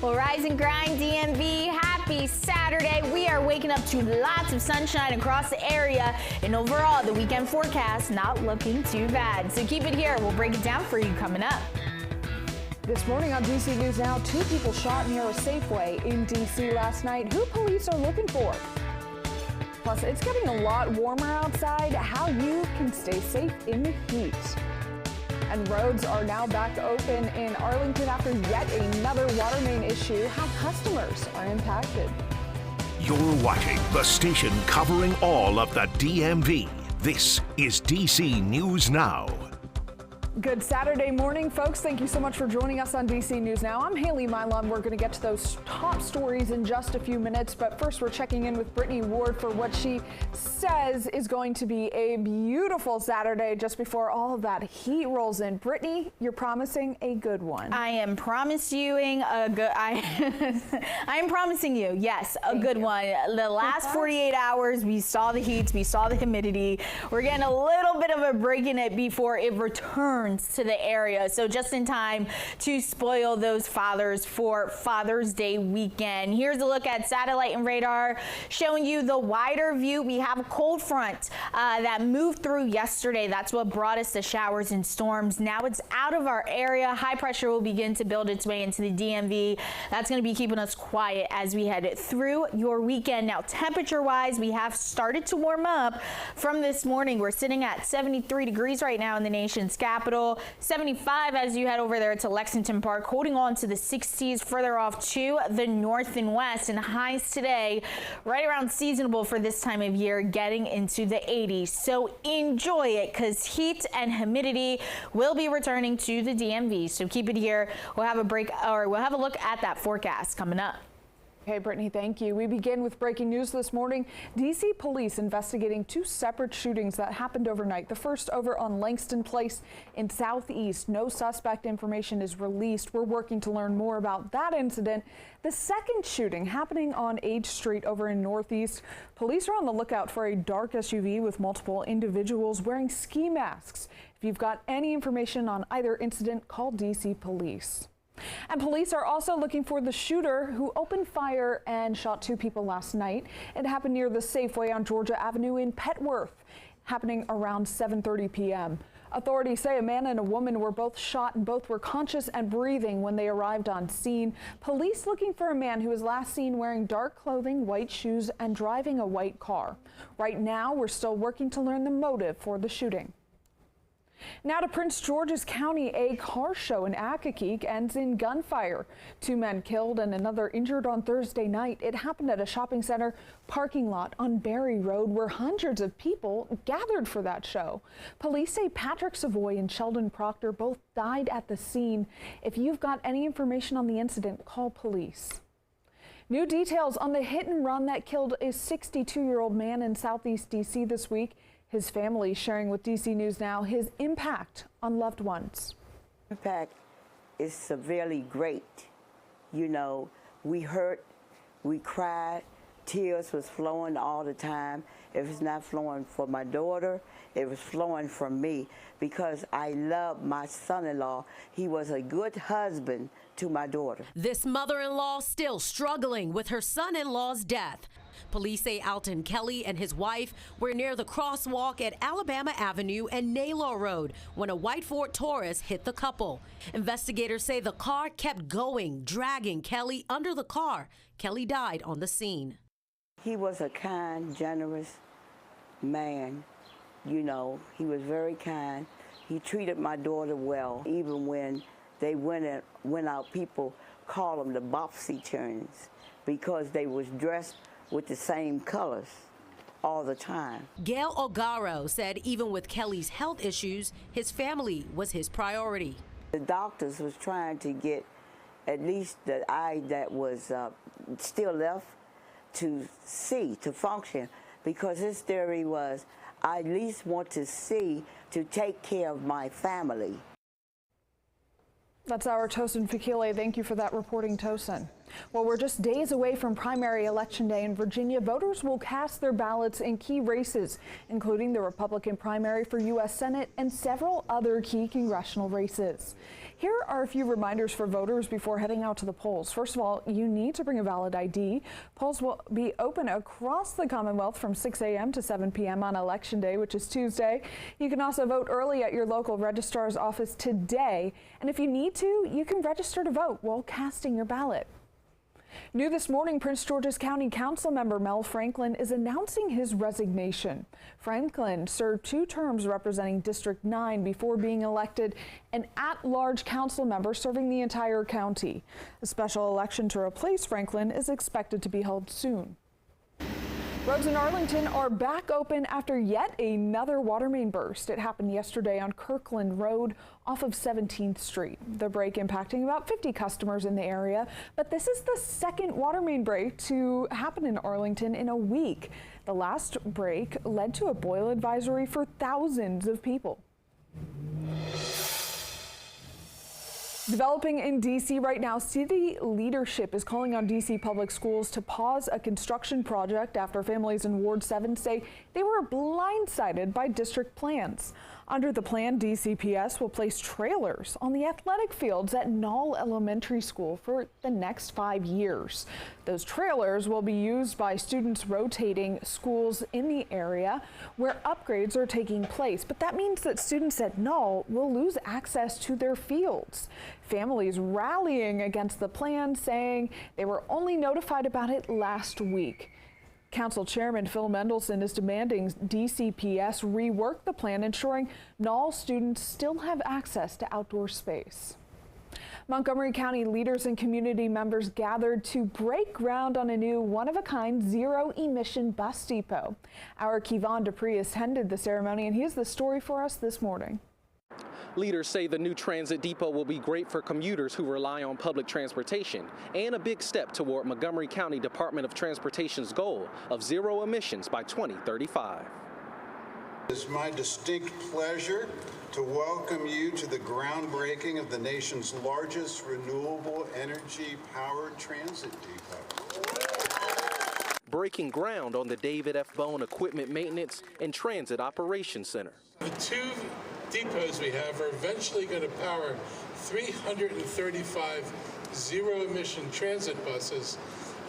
Well, rise and grind, DMV. Happy Saturday. We are waking up to lots of sunshine across the area, and overall, the weekend forecast not looking too bad. So keep it here. We'll break it down for you coming up. This morning on DC News Now, 2 people shot near a Safeway in DC last night. Who police are looking for? Plus, it's getting a lot warmer outside. How you can stay safe in the heat. And roads are now back open in Arlington after yet another water main issue. How customers are impacted. You're watching the station covering all of the DMV. This is DC News Now. Good Saturday morning, folks. Thank you so much for joining us on DC News Now. I'm Haley Milam. We're going to get to those top stories in just a few minutes, but first we're checking in with Brittany Ward for what she says is going to be a beautiful Saturday just before all of that heat rolls in. Brittany, you're promising a good one. I am promising a good. I am promising you, yes, a good one. The last 48 hours, we saw the heat, we saw the humidity. We're getting a little bit of a break in it before it returns to the area, so just in time to spoil those fathers for Father's Day weekend. Here's a look at satellite and radar showing you the wider view. We have a cold front that moved through yesterday. That's what brought us the showers and storms. Now it's out of our area. High pressure will begin to build its way into the DMV. That's going to be keeping us quiet as we head through your weekend. Now, temperature wise, we have started to warm up from this morning. We're sitting at 73 degrees right now in the nation's capital. 75 as you head over there to Lexington Park, holding on to the 60s further off to the north and west, and highs today right around seasonable for this time of year, getting into the 80s. So enjoy it, because heat and humidity will be returning to the DMV. So keep it here. We'll have a look at that forecast coming up. Okay, Brittany, thank you. We begin with breaking news this morning. DC police investigating 2 separate shootings that happened overnight. The first over on Langston Place in Southeast. No suspect information is released. We're working to learn more about that incident. The second shooting happening on H Street over in Northeast. Police are on the lookout for a dark SUV with multiple individuals wearing ski masks. If you've got any information on either incident, call DC Police. And police are also looking for the shooter who opened fire and shot 2 people last night. It happened near the Safeway on Georgia Avenue in Petworth, happening around 7:30 p.m. Authorities say a man and a woman were both shot and both were conscious and breathing when they arrived on scene. Police looking for a man who was last seen wearing dark clothing, white shoes, and driving a white car. Right now, we're still working to learn the motive for the shooting. Now to Prince George's County, a car show in Accokeek ends in gunfire. 2 men killed and another injured on Thursday night. It happened at a shopping center parking lot on Berry Road, where hundreds of people gathered for that show. Police say Patrick Savoy and Sheldon Proctor both died at the scene. If you've got any information on the incident, call police. New details on the hit and run that killed a 62-year-old man in Southeast DC this week. His family sharing with DC News Now his impact on loved ones. Impact is severely great. You know, we hurt, we cried, tears was flowing all the time. If it's not flowing for my daughter, it was flowing from me, because I love my son-in-law. He was a good husband to my daughter. This mother-in-law still struggling with her son-in-law's death. Police say Alton Kelly and his wife were near the crosswalk at Alabama Avenue and Naylor Road when a white Ford Taurus hit the couple. Investigators say the car kept going, dragging Kelly under the car. Kelly died on the scene. He was a kind, generous man. You know, he was very kind. He treated my daughter well. Even when they went out, people call them the Boxy Turns, because they was dressed with the same colors all the time. Gail Ogaro said even with Kelly's health issues, his family was his priority. The doctors was trying to get at least the eye that was still left to see, to function, because his theory was, I at least want to see to take care of my family. That's our Tosin Fikile. Thank you for that reporting, Tosin. Well, we're just days away from primary election day in Virginia. Voters will cast their ballots in key races, including the Republican primary for U.S. Senate and several other key congressional races. Here are a few reminders for voters before heading out to the polls. First of all, you need to bring a valid ID. Polls will be open across the Commonwealth from 6 a.m. to 7 p.m. on Election Day, which is Tuesday. You can also vote early at your local registrar's office today. And if you need to, you can register to vote while casting your ballot. New this morning, Prince George's County Council member Mel Franklin is announcing his resignation. Franklin served 2 terms representing District 9 before being elected an at-large council member serving the entire county. A special election to replace Franklin is expected to be held soon. Roads in Arlington are back open after yet another water main burst. It happened yesterday on Kirkland Road off of 17th Street. The break impacting about 50 customers in the area, but this is the second water main break to happen in Arlington in a week. The last break led to a boil advisory for thousands of people. Developing in D.C. right now, city leadership is calling on D.C. public schools to pause a construction project after families in Ward 7 say they were blindsided by district plans. Under the plan, DCPS will place trailers on the athletic fields at Knoll Elementary School for the next 5 years. Those trailers will be used by students rotating schools in the area where upgrades are taking place. But that means that students at Knoll will lose access to their fields. Families rallying against the plan, saying they were only notified about it last week. Council Chairman Phil Mendelson is demanding DCPS rework the plan, ensuring Knoll students still have access to outdoor space. Montgomery County leaders and community members gathered to break ground on a new one-of-a-kind zero-emission bus depot. Our Kevon Dupree attended the ceremony, and he has the story for us this morning. Leaders say the new transit depot will be great for commuters who rely on public transportation and a big step toward Montgomery County Department of Transportation's goal of zero emissions by 2035. It's my distinct pleasure to welcome you to the groundbreaking of the nation's largest renewable energy-powered transit depot. Breaking ground on the David F. Bone Equipment Maintenance and Transit Operations Center. The 2 depots we have are eventually going to power 335 zero-emission transit buses.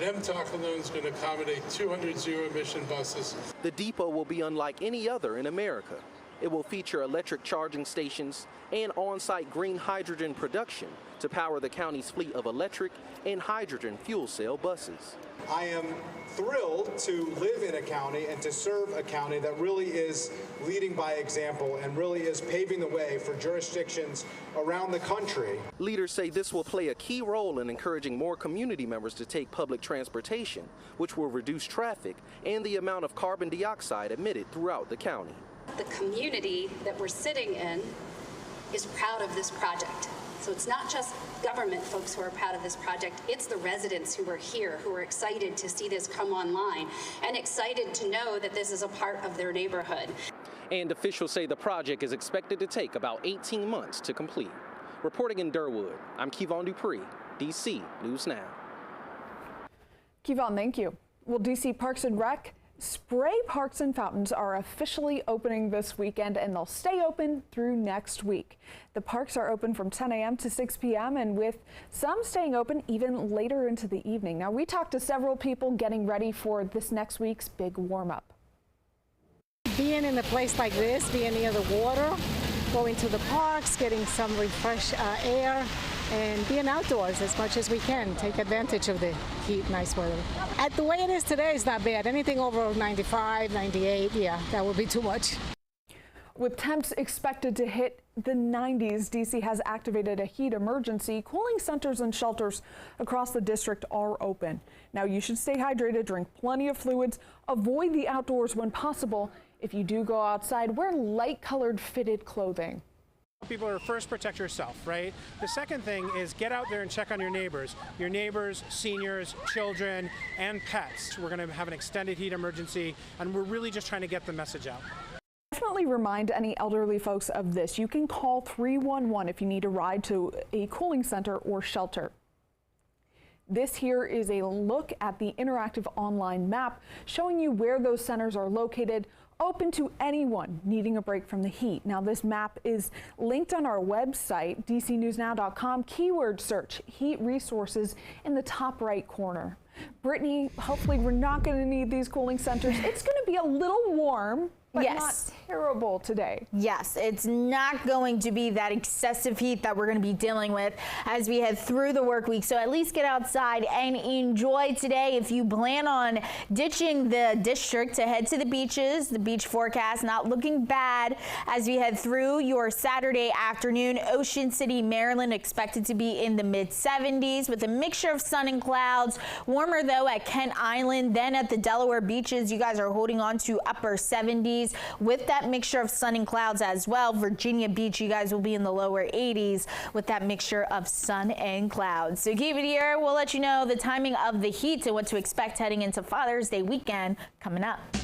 And MTOC alone is going to accommodate 200 zero-emission buses. The depot will be unlike any other in America. It will feature electric charging stations and on-site green hydrogen production to power the county's fleet of electric and hydrogen fuel cell buses. I am thrilled to live in a county and to serve a county that really is leading by example and really is paving the way for jurisdictions around the country. Leaders say this will play a key role in encouraging more community members to take public transportation, which will reduce traffic and the amount of carbon dioxide emitted throughout the county. The community that we're sitting in is proud of this project. So it's not just government folks who are proud of this project, it's the residents who are here, who are excited to see this come online and excited to know that this is a part of their neighborhood. And officials say the project is expected to take about 18 months to complete. Reporting in Durwood, I'm Kevon Dupree, DC News Now. Kevon, thank you. Well, DC Parks and Rec spray parks and fountains are officially opening this weekend, and they'll stay open through next week. The parks are open from 10 a.m. to 6 p.m. and with some staying open even later into the evening. Now, we talked to several people getting ready for this next week's big warm-up. Being in a place like this, being near the water, going to the parks, getting some refresh air, and being outdoors as much as we can. Take advantage of the heat, nice weather. At the way it is today, it's not bad. Anything over 95, 98, yeah, that would be too much. With temps expected to hit the 90s, DC has activated a heat emergency. Cooling centers and shelters across the district are open. Now, you should stay hydrated, drink plenty of fluids, avoid the outdoors when possible. If you do go outside, wear light-colored fitted clothing. People are first protect yourself, right? The second thing is get out there and check on your neighbors, seniors, children, and pets. We're going to have an extended heat emergency, and we're really just trying to get the message out. Definitely remind any elderly folks of this. You can call 311 if you need a ride to a cooling center or shelter. This here is a look at the interactive online map showing you where those centers are located, open to anyone needing a break from the heat. Now, this map is linked on our website, dcnewsnow.com. Keyword search heat resources in the top right corner. Brittany, hopefully we're not going to need these cooling centers. It's going to be a little warm, but yes, not terrible today. Yes, it's not going to be that excessive heat that we're going to be dealing with as we head through the work week. So at least get outside and enjoy today. If you plan on ditching the district to head to the beaches, the beach forecast not looking bad as we head through your Saturday afternoon. Ocean City, Maryland expected to be in the mid 70s with a mixture of sun and clouds. Warmer though at Kent Island, then at the Delaware beaches, you guys are holding on to upper 70s with that mixture of sun and clouds as well. Virginia Beach, you guys will be in the lower 80s with that mixture of sun and clouds. So keep it here. We'll let you know the timing of the heat and what to expect heading into Father's Day weekend coming up.